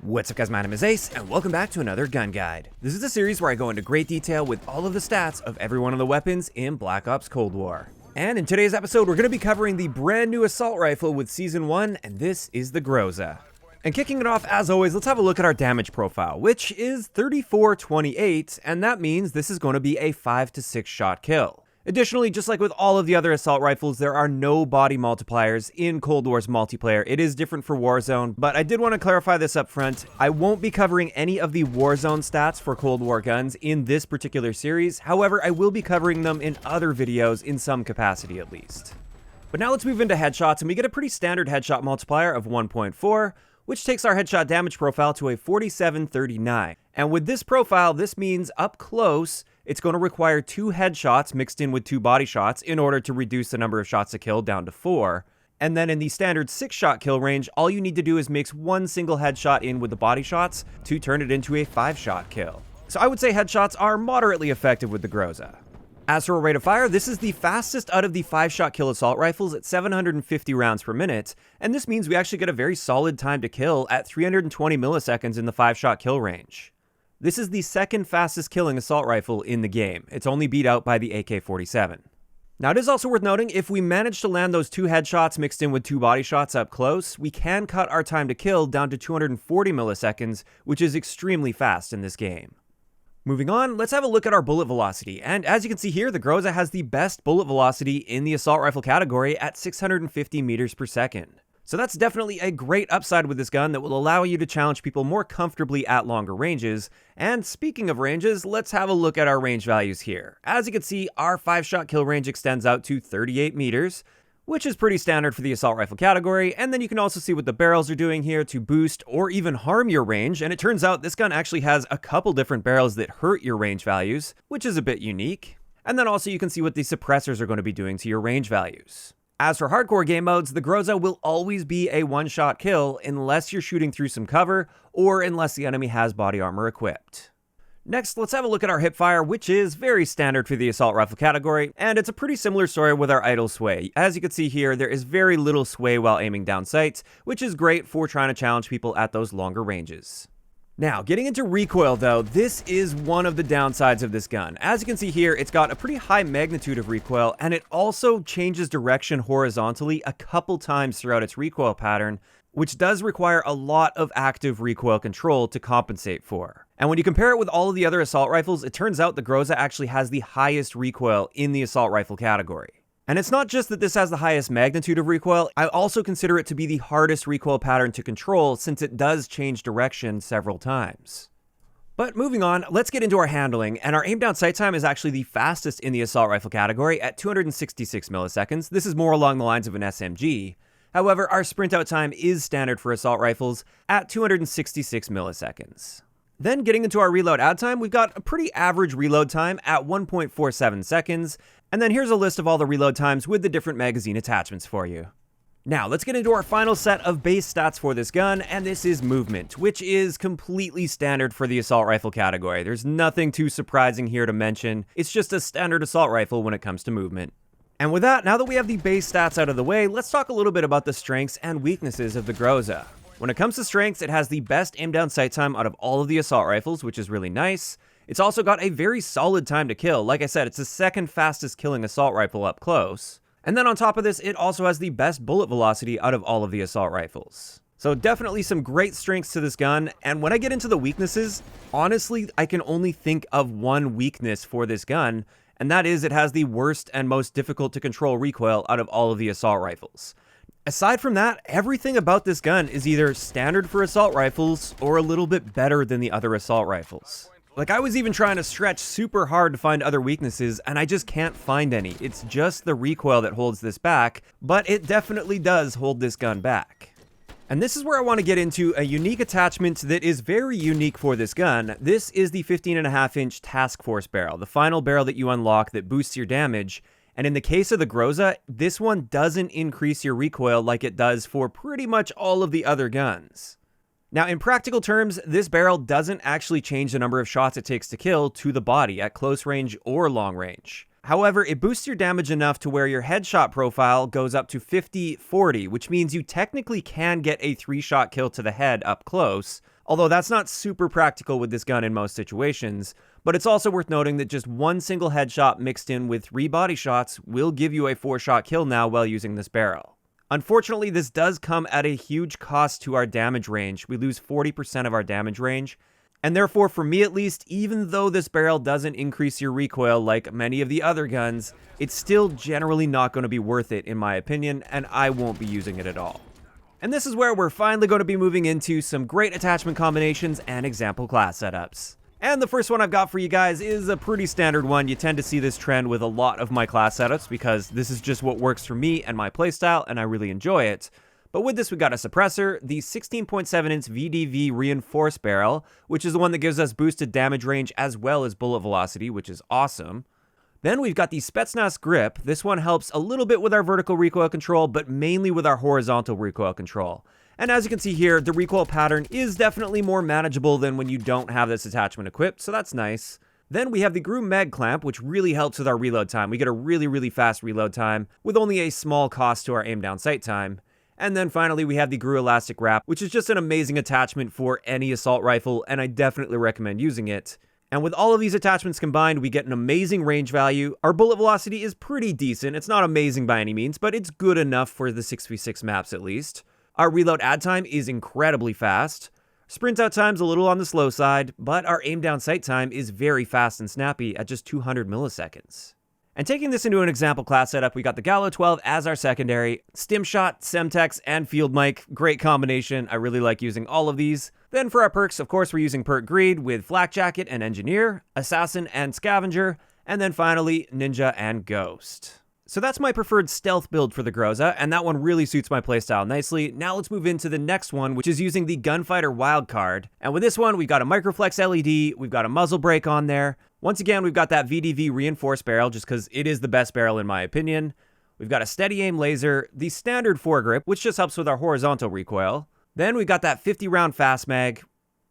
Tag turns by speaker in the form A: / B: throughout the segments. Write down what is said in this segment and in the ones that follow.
A: What's up guys, my name is Ace, and welcome back to another gun guide. This is a series where I go into great detail with all of the stats of every one of the weapons in Black Ops Cold War. And in today's episode, we're going to be covering the brand new assault rifle with Season 1, and this is the Groza. And kicking it off, as always, let's have a look at our damage profile, which is 3428, and that means this is going to be a 5 to 6 shot kill. Additionally, just like with all of the other assault rifles, there are no body multipliers in Cold War's multiplayer. It is different for Warzone, but I did want to clarify this up front. I won't be covering any of the Warzone stats for Cold War guns in this particular series. However, I will be covering them in other videos in some capacity at least. But now let's move into headshots, and we get a pretty standard headshot multiplier of 1.4, which takes our headshot damage profile to a 4739. And with this profile, this means up close, it's going to require 2 headshots mixed in with 2 body shots in order to reduce the number of shots to kill down to 4. And then in the standard 6-shot kill range, all you need to do is mix 1 single headshot in with the body shots to turn it into a 5-shot kill. So I would say headshots are moderately effective with the Groza. As for a rate of fire, this is the fastest out of the 5-shot kill assault rifles at 750 rounds per minute, and this means we actually get a very solid time to kill at 320 milliseconds in the 5-shot kill range. This is the second fastest killing assault rifle in the game. It's only beat out by the AK-47. Now it is also worth noting, if we manage to land those 2 headshots mixed in with 2 body shots up close, we can cut our time to kill down to 240 milliseconds, which is extremely fast in this game. Moving on, let's have a look at our bullet velocity, and as you can see here, the Groza has the best bullet velocity in the assault rifle category at 650 meters per second. So that's definitely a great upside with this gun that will allow you to challenge people more comfortably at longer ranges. And speaking of ranges, let's have a look at our range values here. As you can see, our 5-shot kill range extends out to 38 meters, which is pretty standard for the assault rifle category. And then you can also see what the barrels are doing here to boost or even harm your range. And it turns out this gun actually has a couple different barrels that hurt your range values, which is a bit unique. And then also you can see what the suppressors are going to be doing to your range values. As for hardcore game modes, the Groza will always be a 1-shot kill unless you're shooting through some cover or unless the enemy has body armor equipped. Next, let's have a look at our Hipfire, which is very standard for the assault rifle category, and it's a pretty similar story with our idle sway. As you can see here, there is very little sway while aiming down sights, which is great for trying to challenge people at those longer ranges. Now, getting into recoil though, this is one of the downsides of this gun. As you can see here, it's got a pretty high magnitude of recoil, and it also changes direction horizontally a couple times throughout its recoil pattern, which does require a lot of active recoil control to compensate for. And when you compare it with all of the other assault rifles, it turns out the Groza actually has the highest recoil in the assault rifle category. And it's not just that this has the highest magnitude of recoil, I also consider it to be the hardest recoil pattern to control since it does change direction several times. But moving on, let's get into our handling, and our aim down sight time is actually the fastest in the assault rifle category at 266 milliseconds. This is more along the lines of an SMG. However, our sprint out time is standard for assault rifles at 266 milliseconds. Then getting into our reload add time, we've got a pretty average reload time at 1.47 seconds, and then here's a list of all the reload times with the different magazine attachments for you. Now, let's get into our final set of base stats for this gun, and this is movement, which is completely standard for the assault rifle category. There's nothing too surprising here to mention. It's just a standard assault rifle when it comes to movement. And with that, now that we have the base stats out of the way, let's talk a little bit about the strengths and weaknesses of the Groza. When it comes to strengths, it has the best aim down sight time out of all of the assault rifles, which is really nice. It's also got a very solid time to kill. Like I said, it's the second fastest killing assault rifle up close. And then on top of this, it also has the best bullet velocity out of all of the assault rifles. So definitely some great strengths to this gun. And when I get into the weaknesses, honestly, I can only think of one weakness for this gun, and that is it has the worst and most difficult to control recoil out of all of the assault rifles. Aside from that, everything about this gun is either standard for assault rifles or a little bit better than the other assault rifles. Like, I was even trying to stretch super hard to find other weaknesses, and I just can't find any. It's just the recoil that holds this back, but it definitely does hold this gun back. And this is where I want to get into a unique attachment that is very unique for this gun. This is the 15.5-inch Task Force barrel, the final barrel that you unlock that boosts your damage. And in the case of the Groza, this one doesn't increase your recoil like it does for pretty much all of the other guns. Now, in practical terms, this barrel doesn't actually change the number of shots it takes to kill to the body at close range or long range. However, it boosts your damage enough to where your headshot profile goes up to 50-40, which means you technically can get a 3-shot kill to the head up close, although that's not super practical with this gun in most situations. But it's also worth noting that just one single headshot mixed in with 3 body shots will give you a 4-shot kill now while using this barrel. Unfortunately, this does come at a huge cost to our damage range. We lose 40% of our damage range. And therefore, for me at least, even though this barrel doesn't increase your recoil like many of the other guns, it's still generally not going to be worth it in my opinion, and I won't be using it at all. And this is where we're finally going to be moving into some great attachment combinations and example class setups. And the first one I've got for you guys is a pretty standard one. You tend to see this trend with a lot of my class setups because this is just what works for me and my playstyle, and I really enjoy it. But with this, we got a suppressor, the 16.7-inch VDV reinforced barrel, which is the one that gives us boosted damage range as well as bullet velocity, which is awesome. Then we've got the Spetsnaz grip. This one helps a little bit with our vertical recoil control, but mainly with our horizontal recoil control. And as you can see here, the recoil pattern is definitely more manageable than when you don't have this attachment equipped, so that's nice. Then we have the Groza mag clamp, which really helps with our reload time. We get a really fast reload time with only a small cost to our aim down sight time. And then finally, we have the Groza elastic wrap, which is just an amazing attachment for any assault rifle, and I definitely recommend using it. And with all of these attachments combined, we get an amazing range value. Our bullet velocity is pretty decent. It's not amazing by any means, but it's good enough for the 6v6 maps at least. Our reload add time is incredibly fast. Sprint out time's a little on the slow side, but our aim down sight time is very fast and snappy at just 200 milliseconds. And taking this into an example class setup, we got the Gallo 12 as our secondary, Stimshot, Semtex, and Field Mic. Great combination. I really like using all of these. Then for our perks, of course, we're using Perk Greed with Flak Jacket and Engineer, Assassin and Scavenger, and then finally Ninja and Ghost. So that's my preferred stealth build for the Groza, and that one really suits my playstyle nicely. Now let's move into the next one, which is using the Gunfighter Wildcard. And with this one, we've got a Microflex LED, we've got a muzzle brake on there. Once again, we've got that VDV reinforced barrel, just because it is the best barrel in my opinion. We've got a steady aim laser, the standard foregrip, which just helps with our horizontal recoil. Then we've got that 50-round fast mag,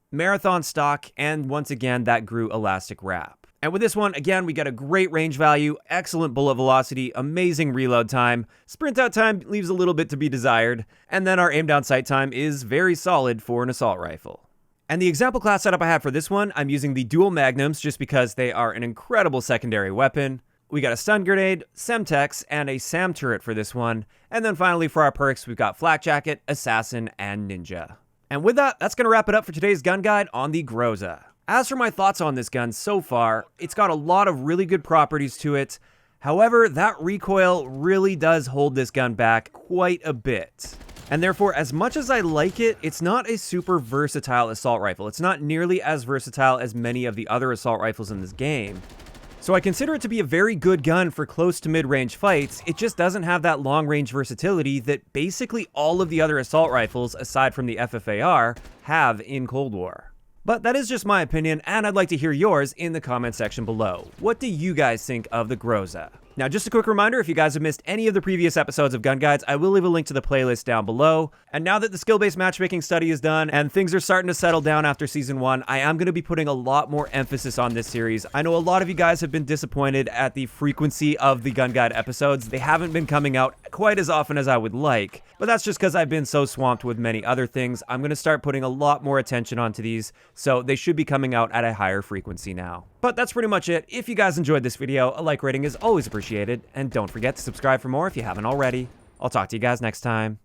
A: marathon stock, and once again, that Groza elastic wrap. And with this one, again, we get a great range value, excellent bullet velocity, amazing reload time. Sprint out time leaves a little bit to be desired. And then our aim down sight time is very solid for an assault rifle. And the example class setup I have for this one, I'm using the dual magnums just because they are an incredible secondary weapon. We got a stun grenade, Semtex, and a SAM turret for this one. And then finally for our perks, we've got Flak Jacket, Assassin, and Ninja. And with that, that's going to wrap it up for today's gun guide on the Groza. As for my thoughts on this gun so far, it's got a lot of really good properties to it. However, that recoil really does hold this gun back quite a bit. And therefore, as much as I like it, it's not a super versatile assault rifle. It's not nearly as versatile as many of the other assault rifles in this game. So I consider it to be a very good gun for close to mid-range fights. It just doesn't have that long-range versatility that basically all of the other assault rifles, aside from the FFAR, have in Cold War. But that is just my opinion, and I'd like to hear yours in the comment section below. What do you guys think of the Groza? Now, just a quick reminder, if you guys have missed any of the previous episodes of Gun Guides, I will leave a link to the playlist down below. And now that the skill-based matchmaking study is done and things are starting to settle down after Season 1, I am going to be putting a lot more emphasis on this series. I know a lot of you guys have been disappointed at the frequency of the Gun Guide episodes. They haven't been coming out quite as often as I would like, but that's just because I've been so swamped with many other things. I'm going to start putting a lot more attention onto these, so they should be coming out at a higher frequency now. But that's pretty much it. If you guys enjoyed this video, a like rating is always appreciated, and don't forget to subscribe for more if you haven't already. I'll talk to you guys next time.